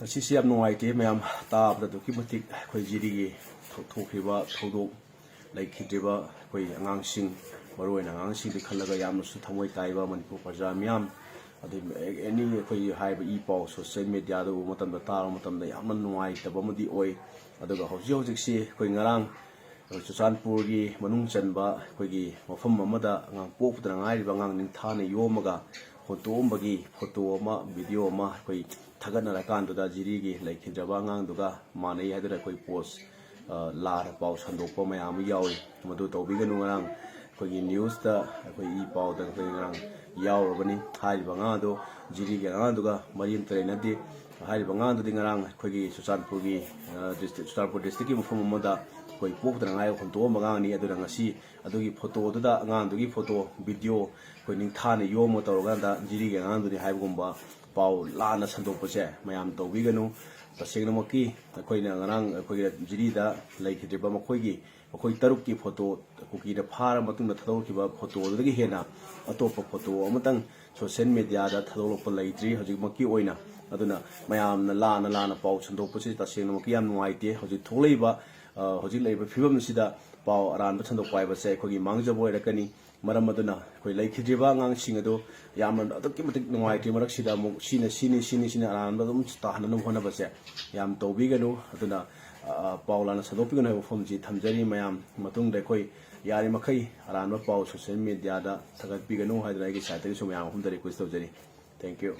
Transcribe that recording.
ꯑꯁꯤꯁꯤ ꯌꯥꯝ ꯅꯨꯡꯉꯥꯏꯇꯦ ꯃꯌꯥꯝ ꯇꯥꯕꯗ ꯑꯗꯨꯛꯀꯤ ꯃꯇꯤꯛ ꯑꯩꯈꯣꯏ ꯖꯤꯔꯤꯒꯤ ꯊꯣꯛꯈꯤꯕ ꯊꯧꯗꯣꯛ ꯂꯩꯈꯤꯗ꯭ꯔꯤꯕ ꯑꯩꯈꯣꯏ ꯑꯉꯥꯡꯁꯤꯡ ꯃꯔꯨꯑꯣꯏꯅ ꯑꯉꯥꯡꯁꯤꯡꯗꯤ ꯈꯜꯂꯒ ꯌꯥꯝꯅꯁꯨ ꯊꯃꯣꯏ ꯀꯥꯏꯕ ꯃꯅꯤꯄꯨꯔ ꯄ꯭ꯔꯖꯥ ꯃꯤꯌꯥꯝ ꯑꯗꯩ ꯑꯦꯅꯤ ꯑꯩꯈꯣꯏꯒꯤ ꯍꯥꯏꯔꯤꯕ ꯏ ꯄꯥꯎ ꯁꯣꯁꯤꯌꯦꯜ ꯃꯦꯗꯤꯌꯥꯗ ꯎꯕ ꯃꯇꯝꯗ ꯇꯥꯕ ꯃꯇꯝꯗ ꯌꯥꯝꯅ ꯅꯨꯡꯉꯥꯏꯇꯕ ꯑꯃꯗꯤ ꯑꯣꯏ ꯑꯗꯨꯒ ꯍꯧꯖꯤꯛꯁꯤ ꯑꯩꯈꯣꯏ ꯉꯔꯥꯡ ꯆꯨꯔꯆꯥꯟꯄꯨꯔꯒꯤ ꯃꯅꯨꯡ ꯆꯟꯕ ꯑꯩꯈꯣꯏꯒꯤ ꯃꯐꯝ ꯑꯃꯗ ꯑꯉꯥꯡ ꯄꯣꯛꯄꯗ ꯉꯥꯏꯔꯤꯕ ꯑꯉꯥꯡ ꯅꯤꯡꯊꯥꯅ ꯌꯣꯝꯃꯒ ꯍꯨꯟꯇꯣꯛꯑꯝꯕꯒꯤ ꯐꯣꯇꯣ ꯑꯃ ꯚꯤꯗꯤꯑꯣ ꯑꯃ ꯑꯩꯈꯣꯏ ꯊꯥꯒꯠꯅꯔꯀꯥꯟꯗꯨꯗ ꯖꯤꯔꯤꯒꯤ ꯂꯩꯈꯤꯗ꯭ꯔꯕ ꯑꯉꯥꯡꯗꯨꯒ ꯃꯥꯟꯅꯩ ꯍꯥꯏꯗꯨꯅ ꯑꯩꯈꯣ ꯄꯣꯁ ꯂꯥꯔ ꯄꯥꯎ ꯁꯟꯗꯣꯛꯄ ꯃꯌꯥꯝ ꯑꯃ ꯌꯥꯎꯏ ꯃꯗꯨ ꯇꯧꯕꯤꯒꯅꯨ ꯉꯔꯥꯡ ꯑꯩꯈꯣꯏꯒꯤ ꯅ꯭ꯌꯨꯁꯇ ꯑꯩꯈꯣꯏ ꯏ ꯄꯥꯎꯗ ꯑꯩꯈꯣꯏ ꯉꯔꯥꯡ ꯌꯥꯎꯔꯕꯅꯤ ꯍꯥꯏꯔꯤꯕ ꯑꯉꯥꯡꯗꯣ ꯖꯤꯔꯤꯒꯤ ꯑꯉꯥꯡꯗꯨꯒ ꯃꯔꯤ ꯑꯃꯇ ꯂꯩꯅꯗꯦ ꯍꯥꯏꯔꯤꯕ ꯑꯉꯥꯡꯗꯨꯗꯤ ꯉꯔꯥꯡ ꯑꯩꯈꯣꯏꯒꯤ ꯆꯨꯔꯆꯥꯟꯄꯨꯔꯒꯤ ꯆꯨꯔꯆꯥꯟꯄꯨꯔ ꯗꯤꯁꯇ꯭ꯔꯤꯛꯀꯤ ꯃꯐꯝ ꯑꯃꯗ ꯑꯩꯈꯣꯏ ꯄꯣꯛꯄꯗ ꯉꯥꯏꯔꯤꯕ ꯍꯨꯟꯇꯣꯛꯑꯝꯕ ꯑꯉꯥꯡꯅꯤ ꯑꯗꯨꯅ ꯉꯁꯤ ꯑꯗꯨꯒꯤ ꯐꯣꯇꯣꯗꯨꯗ ꯑꯉꯥꯡꯗꯨꯒꯤ ꯐꯣꯇꯣ ꯚꯤꯗꯤꯑꯣ ꯑꯩꯈꯣꯏ ꯅꯤꯡꯊꯥꯅ ꯌꯣꯝꯃ ꯇꯧꯔꯀꯥꯟꯗ ꯖꯤꯔꯤꯒꯤ ꯑꯉꯥꯡꯗꯨꯅꯤ ꯍꯥꯏꯕꯒꯨꯝꯕ ꯄꯥꯎ ꯂꯥꯟꯅ ꯁꯟꯗꯣꯛꯄꯁꯦ ꯃꯌꯥꯝ ꯇꯧꯕꯤꯒꯅꯨ ꯇꯁꯦꯡꯅꯃꯛꯀꯤ ꯑꯩꯈꯣꯏꯅ ꯉꯔꯥꯡ ꯑꯩꯈꯣꯏꯒꯤ ꯖꯤꯔꯤꯗ ꯂꯩꯈꯤꯗ꯭ꯔꯤꯕ ꯑꯩꯈꯣꯏ ꯇꯔꯨꯛꯀꯤ ꯐꯣꯇꯣ ꯀꯨꯀꯤꯅ ꯐꯥꯔ ꯃꯇꯨꯡꯗ ꯊꯥꯗꯣꯛꯈꯤꯕ ꯐꯣꯇꯣꯗꯨꯗꯒꯤ ꯍꯦꯟꯅ ꯑꯇꯣꯞꯄ ꯐꯣꯇꯣ ꯑꯃꯇꯪ ꯁꯣꯁꯤꯌꯦꯜ ꯃꯦꯗꯤꯌꯥꯗ ꯊꯥꯗꯣꯛꯂꯛꯄ ꯂꯩꯇ꯭ꯔꯤ ꯍꯧꯖꯤꯛꯃꯛꯀꯤ ꯑꯣꯏꯅ ꯑꯗꯨꯅ ꯃꯌꯥꯝꯅ ꯂꯥꯟꯅ ꯄꯥꯎ ꯁꯟꯗꯣꯛꯄꯁꯤ ꯇꯁꯦꯡꯅꯃꯛꯀꯤ ꯌꯥꯝ ꯅꯨꯡꯉꯥꯏꯇꯦ ꯍꯧꯖꯤꯛ ꯊꯣꯛꯂꯛꯏꯕ ꯍꯧꯖꯤꯛ ꯂꯩꯔꯤꯕ ꯐꯤꯕꯝ ꯑꯁꯤꯗ ꯄꯥꯎ ꯑꯔꯥꯟꯕ ꯁꯟꯗꯣꯛꯄ ꯍꯥꯏꯕꯁꯦ ꯑꯩꯈꯣꯏꯒꯤ ꯃꯥꯡꯖꯕ ꯑꯣꯏꯔꯛꯀꯅꯤ ꯃꯔꯝ ꯑꯗꯨꯅ ꯑꯩꯈꯣꯏ ꯂꯩꯈꯤꯗ꯭ꯔꯤꯕ ꯑꯉꯥꯡꯁꯤꯡ ꯑꯗꯨ ꯌꯥꯝꯅ ꯑꯗꯨꯛꯀꯤ ꯃꯇꯤꯛ ꯅꯨꯡꯉꯥꯏꯇ꯭ꯔꯤ ꯃꯔꯛꯁꯤꯗ ꯑꯃꯨꯛ ꯁꯤꯅ ꯑꯔꯥꯟꯕ ꯑꯗꯨꯝ ꯇꯥꯍꯟꯅꯕ ꯍꯣꯠꯅꯕꯁꯦ ꯌꯥꯝ ꯇꯧꯕꯤꯒꯅꯨ ꯑꯗꯨꯅ ꯄꯥꯎ ꯂꯥꯟꯅ ꯁꯟꯗꯣꯛꯄꯤꯒꯅꯨ ꯍꯥꯏꯕ ꯋꯥꯐꯝꯁꯤ ꯊꯝꯖꯔꯤ ꯃꯌꯥꯝ ꯃꯇꯨꯡꯗ ꯑꯩꯈꯣꯏ ꯌꯥꯔꯤꯃꯈꯩ ꯑꯔꯥꯟꯕ ꯄꯥꯎ ꯁꯣꯁꯤꯌꯦꯜ ꯃꯦꯗꯤꯌꯥꯗ ꯊꯥꯒꯠꯄꯤꯒꯅꯨ ꯍꯥꯏꯗꯅ ꯑꯩꯒꯤ ꯁꯥꯏꯠꯇꯒꯤꯁꯨ ꯃꯌꯥꯝ ꯑꯍꯨꯝꯗ ꯔꯤꯀ꯭ꯋꯦꯁ ꯇꯧꯖꯔꯤ ꯊꯦꯡꯛ ꯌꯨ